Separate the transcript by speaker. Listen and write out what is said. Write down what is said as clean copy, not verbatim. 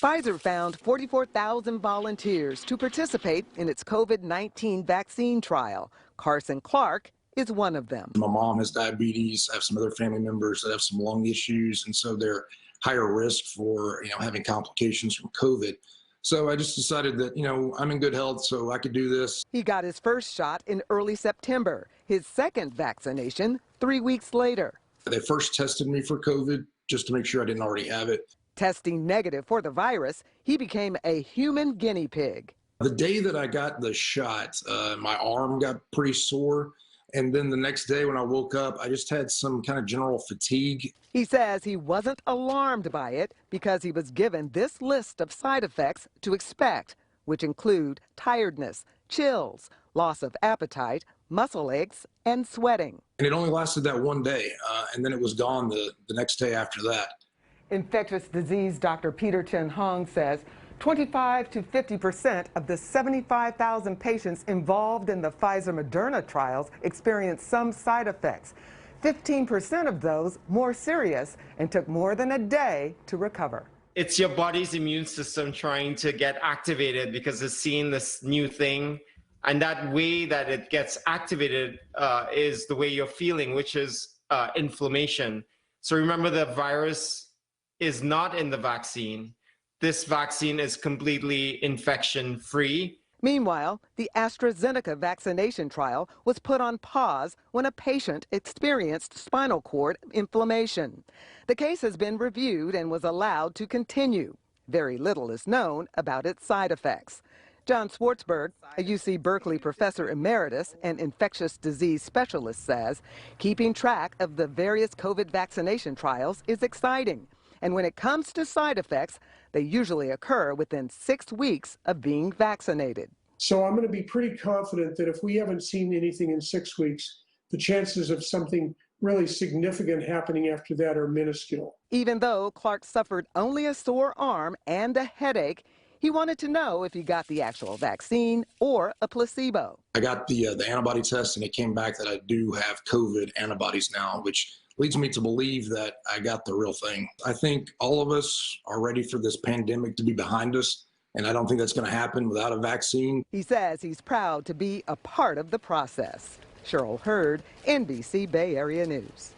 Speaker 1: Pfizer found 44,000 volunteers to participate in its COVID-19 vaccine trial. Carson Clark is one of them.
Speaker 2: My mom has diabetes. I have some other family members that have some lung issues, and so they're higher risk for having complications from COVID. So I just decided that, I'm in good health, so I could do this.
Speaker 1: He got his first shot in early September, his second vaccination 3 weeks later.
Speaker 2: They first tested me for COVID just to make sure I didn't already have it.
Speaker 1: Testing negative for the virus, he became a human guinea pig.
Speaker 2: The day that I got the shot, my arm got pretty sore. And then the next day when I woke up, I just had some kind of general fatigue.
Speaker 1: He says he wasn't alarmed by it because he was given this list of side effects to expect, which include tiredness, chills, loss of appetite, muscle aches, and sweating.
Speaker 2: And it only lasted that one day, and then it was gone the next day after that.
Speaker 1: Infectious disease Dr. Peter Chen Hong says 25 to 50% of the 75,000 patients involved in the Pfizer-Moderna trials experienced some side effects. 15% of those more serious and took more than a day to recover.
Speaker 3: It's your body's immune system trying to get activated because it's seeing this new thing. And that way that it gets activated is the way you're feeling, which is inflammation. So remember, the virus is not in the vaccine. This vaccine is completely infection-free.
Speaker 1: Meanwhile, the AstraZeneca vaccination trial was put on pause when a patient experienced spinal cord inflammation. The case has been reviewed and was allowed to continue. Very little is known about its side effects. John Swartzberg, a UC Berkeley professor emeritus and infectious disease specialist, says keeping track of the various COVID vaccination trials is exciting. And when it comes to side effects, they usually occur within 6 weeks of being vaccinated.
Speaker 4: So I'm going to be pretty confident that if we haven't seen anything in 6 weeks, the chances of something really significant happening after that are minuscule.
Speaker 1: Even though Clark suffered only a sore arm and a headache, he wanted to know if he got the actual vaccine or a placebo.
Speaker 2: I got the antibody test, and it came back that I do have COVID antibodies now, which leads me to believe that I got the real thing. I think all of us are ready for this pandemic to be behind us, and I don't think that's going to happen without a vaccine.
Speaker 1: He says he's proud to be a part of the process. Cheryl Hurd, NBC Bay Area News.